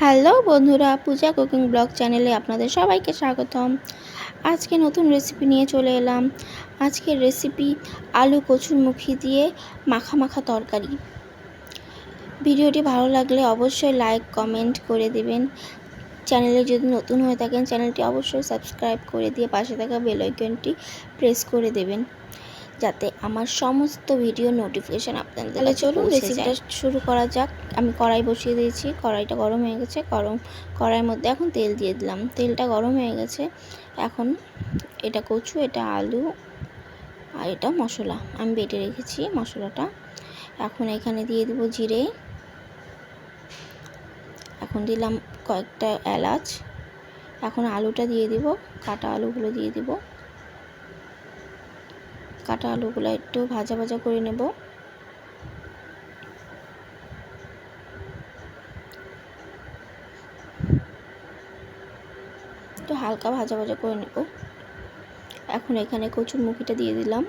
Hello বন্ধুরা, পূজা cooking blog চ্যানেলে আপনাদের সবাইকে স্বাগতম। আজকে নতুন রেসিপি নিয়ে চলে এলাম। আজকের রেসিপি আলু কচুরমুখী দিয়ে মাখা মাখা তরকারি। ভিডিওটি ভালো লাগলে অবশ্যই লাইক কমেন্ট করে দেবেন। চ্যানেলে যদি নতুন হয়ে থাকেন চ্যানেলটি অবশ্যই সাবস্ক্রাইব করে দিয়ে পাশে থাকা বেল আইকনটি প্রেস করে দেবেন, যাতে আমার সমস্ত ভিডিও নোটিফিকেশান আপনাদের কাছে চলুন রেসিপিটা শুরু করা যাক। আমি কড়াই বসিয়ে দিয়েছি, কড়াইটা গরম হয়ে গেছে। কড়াইয়ের মধ্যে এখন তেল দিয়ে দিলাম। তেলটা গরম হয়ে গেছে। এখন এটা কচু, এটা আলু আর এটা মশলা আমি বেটে রেখেছি মশলাটা। এখন এখানে দিয়ে দিব জিরে, এখন দিলাম কয়েকটা এলাচ। এখন আলুটা দিয়ে দিব, কাটা আলুগুলো দিয়ে দিব। কাটা আলুগুলো একটু ভাজা ভাজা করে নেব। একটু হালকা ভাজা ভাজা করে নেব। এখন এখানে কচুরমুখীটা দিয়ে দিলাম।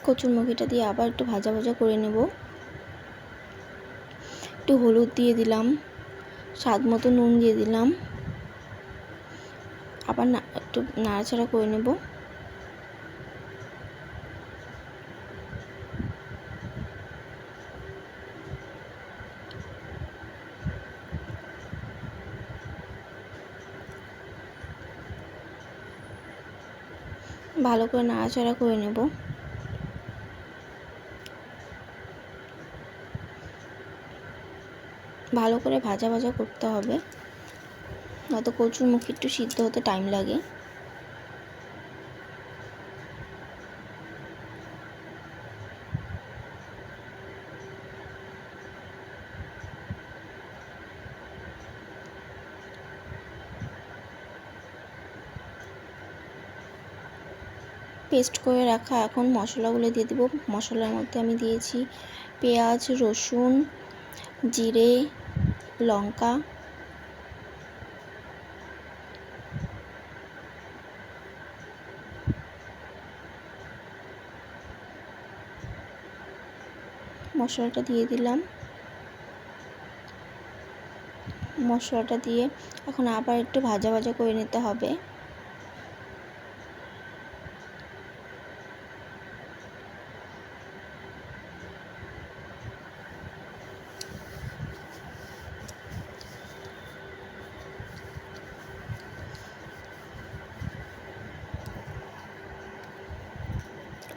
কচুরমুখীটা দিয়ে আবার একটু ভাজা ভাজা করে নেব। একটু হলুদ দিয়ে দিলাম, স্বাদ মতো নুন দিয়ে দিলাম। আবার একটু নাড়াচাড়া করে নেব। ভালো করে নাড়াচাড়া করে নেব। ভালো করে ভাজা ভাজা করতে হবে, নয়তো কচুরমুখী একটু সিদ্ধ হতে টাইম লাগে। পেস্ট করে রাখা এখন মশলাগুলো দিয়ে দেব। মশলার মধ্যে আমি দিয়েছি পেঁয়াজ, রসুন, জিরে, লঙ্কা, মশলাটা দিয়ে দিলাম। মশলাটা দিয়ে এখন আবার একটু ভাজা ভাজা করে নিতে হবে।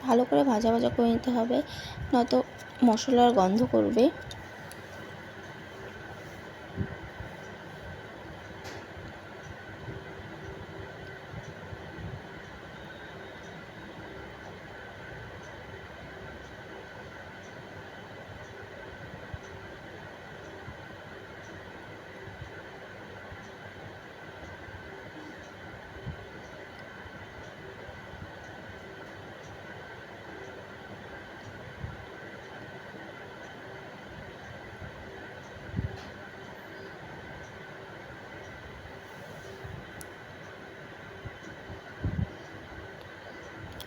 ভালো করে ভাজা ভাজা করে নিতে হবে, নয়তো মশলার গন্ধ করবে।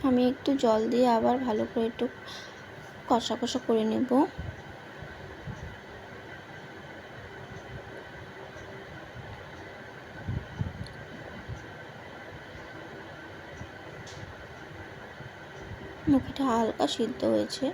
আমি একটু জল দিয়ে আবার ভালো করে একটু কষা কষা করে নেব। মুখিটা হালকা সিদ্ধ হয়েছে।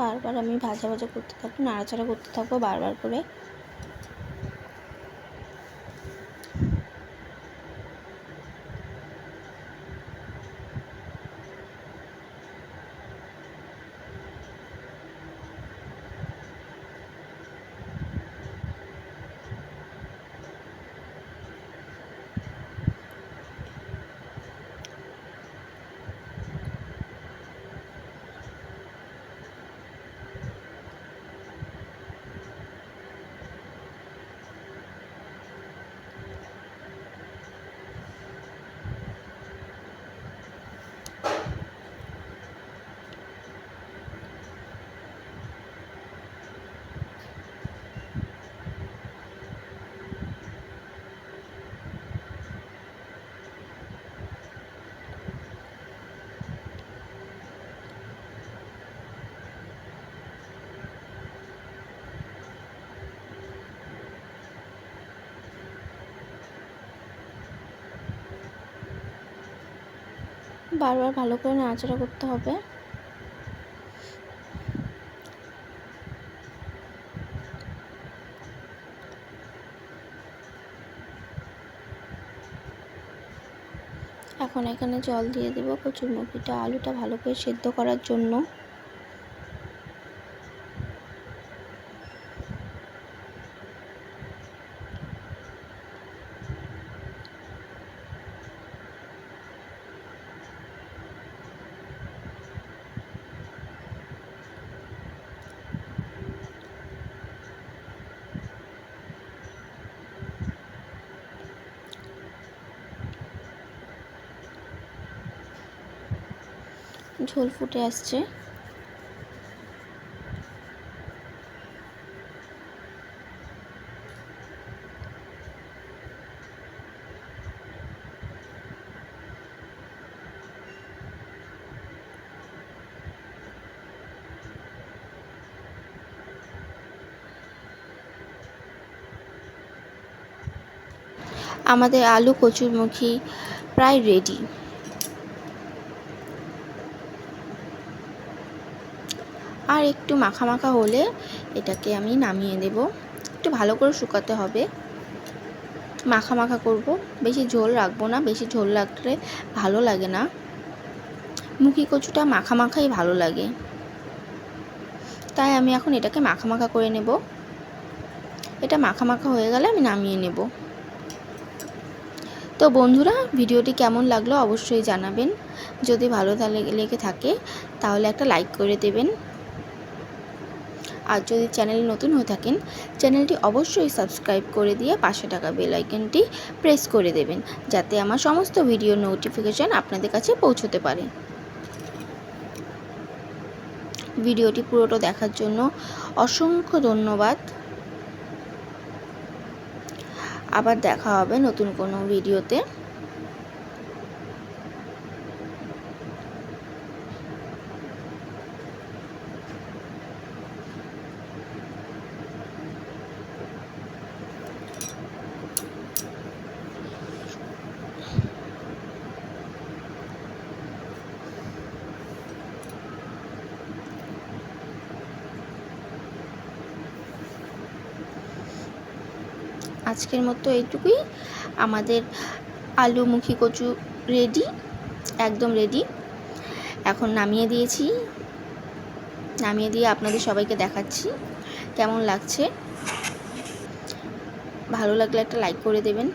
বারবার আমি ভাজা ভাজা করতে থাকবো, নাড়াচাড়া করতে থাকবো বারবার করে। বারবার ভালো করে নাড়াচাড়া করতে হবে। এখন এখানে জল দিয়ে দেব কচুরমুখিটা আলুটা ভালো করে সেদ্ধ করার জন্য। ঝোল ফুটে আসছে। আমাদের আলু কচুরমুখী প্রায় রেডি। আর একটু মাখা মাখা হলে এটাকে আমি নামিয়ে দেব। একটু ভালো করে শুকাতে হবে, মাখা মাখা করব, বেশি ঝোল রাখবো না, বেশি ঝোল রাখলে ভালো লাগে না। মুখি কচুটা মাখা মাখাই ভালো লাগে, তাই আমি এখন এটাকে মাখা মাখা করে নেব। এটা মাখা মাখা হয়ে গেলে আমি নামিয়ে নেব। তো বন্ধুরা, ভিডিওটি কেমন লাগলো অবশ্যই জানাবেন। যদি ভালো লেগে থাকে তাহলে একটা লাইক করে দেবেন। আর যদি চ্যানেলে নতুন হয়ে থাকেন চ্যানেলটি অবশ্যই সাবস্ক্রাইব করে দিয়ে পাশে থাকা বেল আইকনটি প্রেস করে দেবেন, যাতে আমার সমস্ত ভিডিও নোটিফিকেশান আপনাদের কাছে পৌঁছতে পারে। ভিডিওটি পুরোটা দেখার জন্য অসংখ্য ধন্যবাদ। আবার দেখা হবে নতুন কোনো ভিডিওতে। আজকের মতো এইটুকুই। আমাদের আলু মুখি কচু রেডি, একদম রেডি। এখন নামিয়ে দিয়েছি, নামিয়ে দিয়ে আপনাদের সবাইকে দেখাচ্ছি কেমন লাগছে। ভালো লাগলে একটা লাইক করে দেবেন।